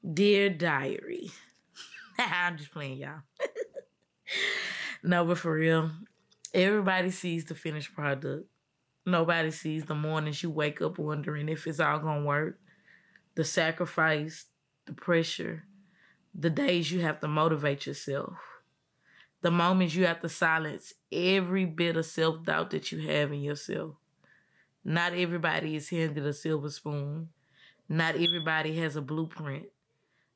Dear Diary. I'm just playing, y'all. No, but for real, everybody sees the finished product. Nobody sees the mornings you wake up wondering if it's all gonna work, the sacrifice, the pressure, the days you have to motivate yourself, the moments you have to silence every bit of self doubt that you have in yourself. Not everybody is handed a silver spoon. Not everybody has a blueprint.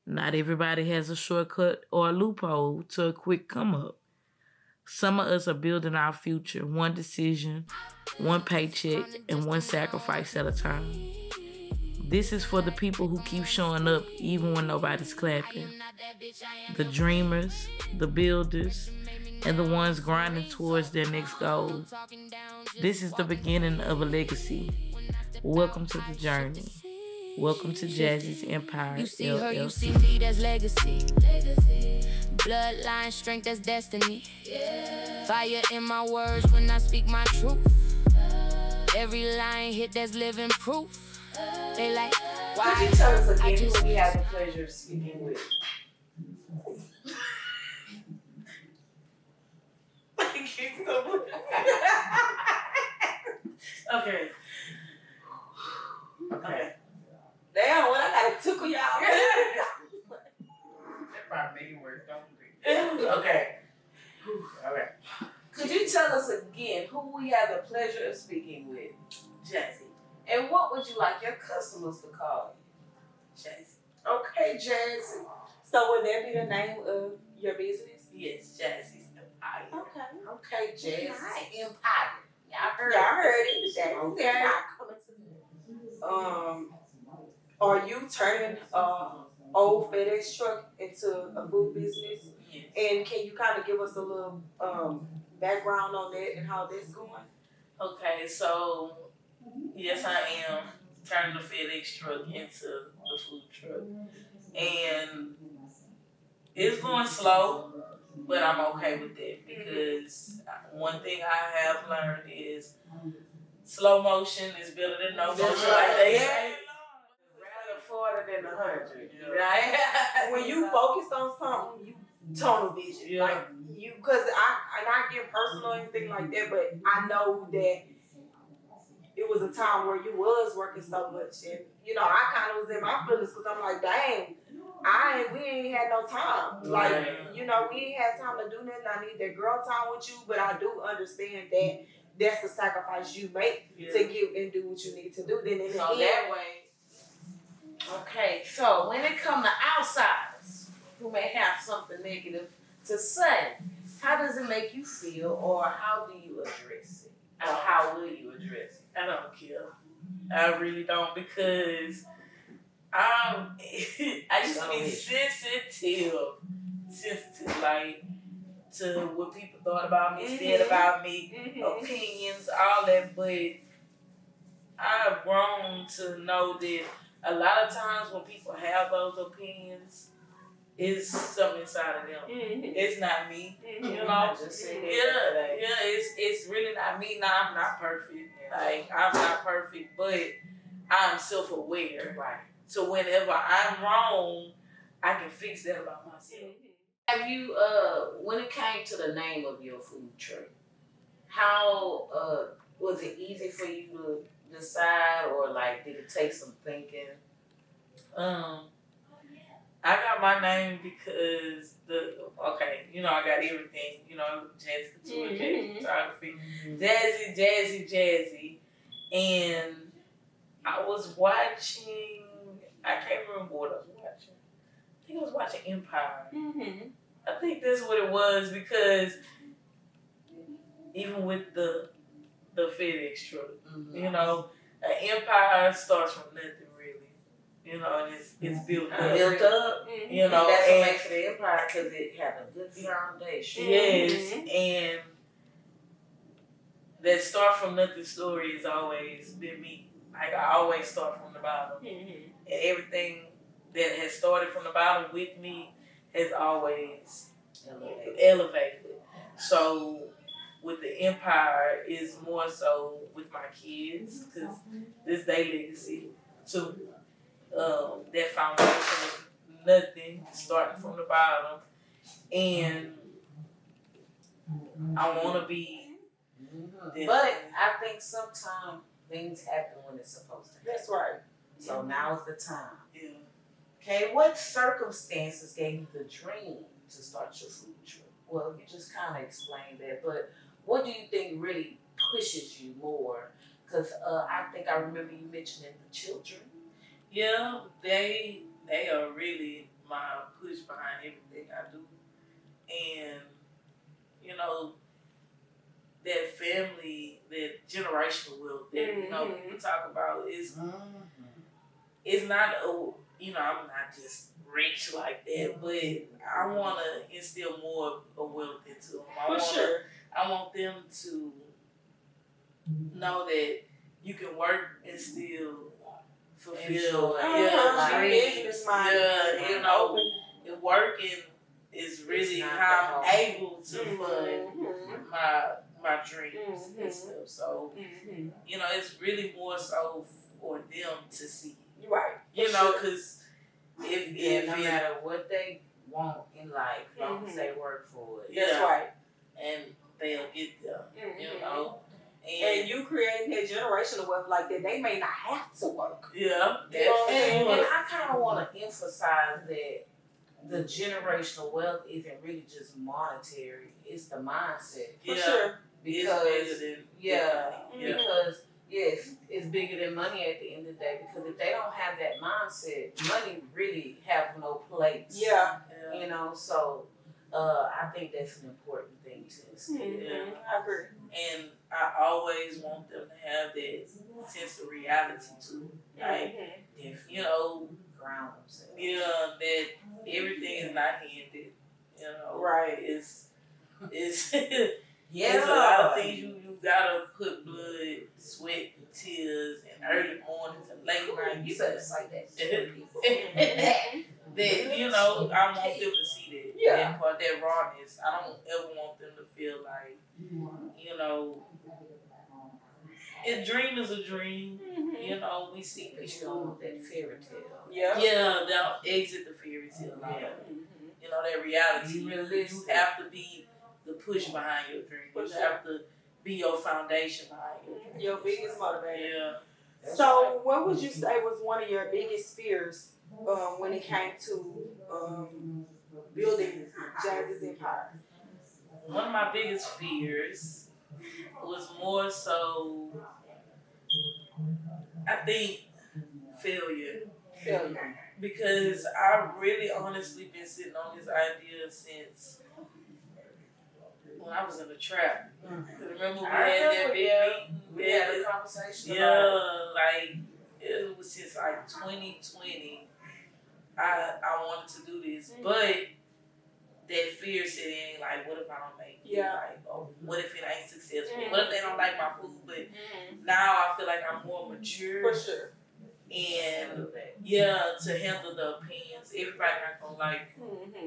Not everybody has a shortcut or a loophole to a quick come up. Some of us are building our future one decision, one paycheck, and one sacrifice at a time. This is for the people who keep showing up even when nobody's clapping. The dreamers, the builders, and the ones grinding towards their next goal. This is the beginning of a legacy. Welcome to the journey. Welcome to Jazzy's Empire. You see her, you see me, that's legacy. Bloodline strength, that's destiny. Fire in my words when I speak my truth. Every line hit, that's living proof. They like, why? Could you tell us again who we have the pleasure of speaking with? Okay. Okay. Damn, what I gotta tickle y'all? That probably make it worse, don't we? Okay. Alright. Could you tell us again who we have the pleasure of speaking with? Jazzy. And what would you like your customers to call you? Jazzy. Okay, Jazzy. So would that be the name of your business? Yes, Jazzy's Empire. Okay, Jazzy. Empire. Y'all heard it. Jazzy's Empire. Are you turning old FedEx truck into a food business? Yes. And can you kind of give us a little background on that and how that's going? Okay, so yes, I am turning the FedEx truck into the food truck, and it's going slow, but I'm okay with that because one thing I have learned is slow motion is better than no motion, like they say. Rather 40 than 100. Yeah. Right? When you focus on something, you tunnel vision. Yeah. Like you, cause I'm not getting personal or anything like that, but I know that it was a time where you was working so much, and you know I kind of was in my feelings because I'm like, dang, we ain't had no time. Like you know we ain't had time to do nothing. I need that girl time with you, but I do understand that that's the sacrifice you make to get and do what you need to do. Then in the end, that way. Okay, so when it comes to outsiders who may have something negative to say, how does it make you feel, or how do you address it? Or how will you address it? I don't care. I really don't, because I used to be sensitive, like to what people thought about me, said about me, opinions, all that, but I've grown to know that a lot of times when people have those opinions, it's something inside of them. It's not me. You know? I just said that. Yeah, it's really not me. Now I'm not perfect. Like I'm not perfect, but I'm self-aware. Right. So whenever I'm wrong, I can fix that about myself. Have you when it came to the name of your food truck, how was it easy for you to decide, or like did it take some thinking? I got my name because I got everything, Jazzy Couture, Jazzy Photography, Jazzy, and I was watching. I can't remember what I was watching. I think I was watching Empire. I think that's what it was, because even with the FedEx truck, an empire starts from nothing, really, and it's built up. And that's what makes it an empire, because it had a good foundation. Yes, and that start from nothing story has always been me. Like I always start from the bottom, and everything that has started from the bottom with me has always elevated. So with the empire is more so with my kids, because this their legacy too. That foundation of nothing, starting from the bottom, and I want to be. But I think sometimes things happen when it's supposed to happen. That's right. So now's the time. Yeah. Okay, what circumstances gave you the dream to start your food truck? Well, you just kind of explained that, but what do you think really pushes you more? Because I think I remember you mentioning the children. Yeah, they are really my push behind everything I do, and you know that family, that generational wealth that people talk about is it's not I'm not just rich like that, but I want to instill more of wealth into them. I want them to know that you can work and still fulfill your dreams. And working is really how I'm able to fund my dreams and stuff. So it's really more so for them to see. Right. Because if no matter what they want in life, as long as they work for it. That's right. And they'll get there. And you creating that generational wealth like that, they may not have to work. Yeah. And I kind of want to emphasize that the generational wealth isn't really just monetary; it's the mindset. For sure. Because because it's bigger than money at the end of the day. Because if they don't have that mindset, money really have no place. Yeah. So I think that's an important thing to instill. I agree. And I always want them to have that sense of reality too. Like, ground themselves. That everything is not handed. Right. It's there's a lot of things you gotta put blood, sweat, tears, and early mornings and late nights. You better say that to people. That I want them to see that. Yeah. But that rawness, I don't ever want them to feel like, a dream is a dream. We see people that fairy tale. Yeah, they'll exit the fairy tale. That reality. You have to be the push behind your dream. You have to be your foundation behind your dream. Your biggest motivator. Yeah. So, what would you say was one of your biggest fears when it came to building Jazzy's empire? One of my biggest fears was more so, I think, failure. Because I've really honestly been sitting on this idea since when I was in the trap. Remember we had that big meeting? We had a conversation. Like it was since like 2020. I wanted to do this, but that fear set in. Like, what if I don't make it? Like, what if it ain't successful? What if they don't like my food? But now I feel like I'm more mature. For sure. And to handle the opinions. Everybody not gonna like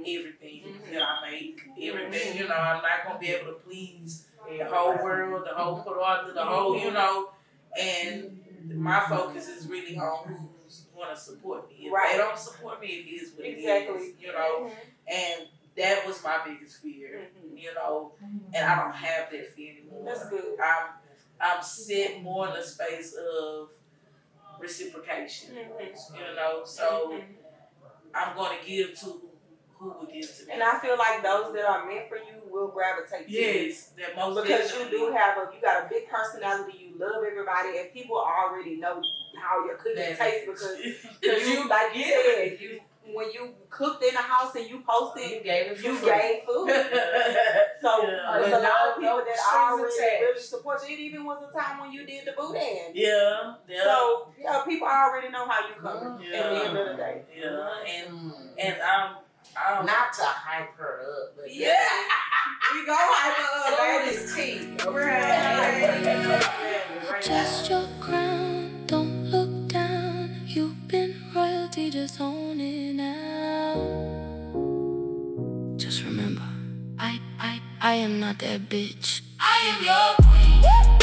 everything that I make. Everything, I'm not gonna be able to please the whole world, the whole Corona, the whole, and my focus is really on who's gonna support me. If they don't support me, it is what it is. And that was my biggest fear, and I don't have that fear anymore. That's good. I'm set more in a space of reciprocation, so I'm going to give to who will give to me. And I feel like those that are meant for you will gravitate to you. Yes, that most because definitely. you got a big personality, you love everybody, and people already know how your cooking tastes because you, like you said, when you cooked in the house and you posted, you gave food. So there's a lot of people that already really support you. It even was a time when you did the boudin. Yeah. So people already know how you come at the end of the day. And I'm not to hype her up, but we go hype her up. That is tea. Just your crown, don't look down. You've been royalty, just own it now. Just remember, I am not that bitch. I am your queen.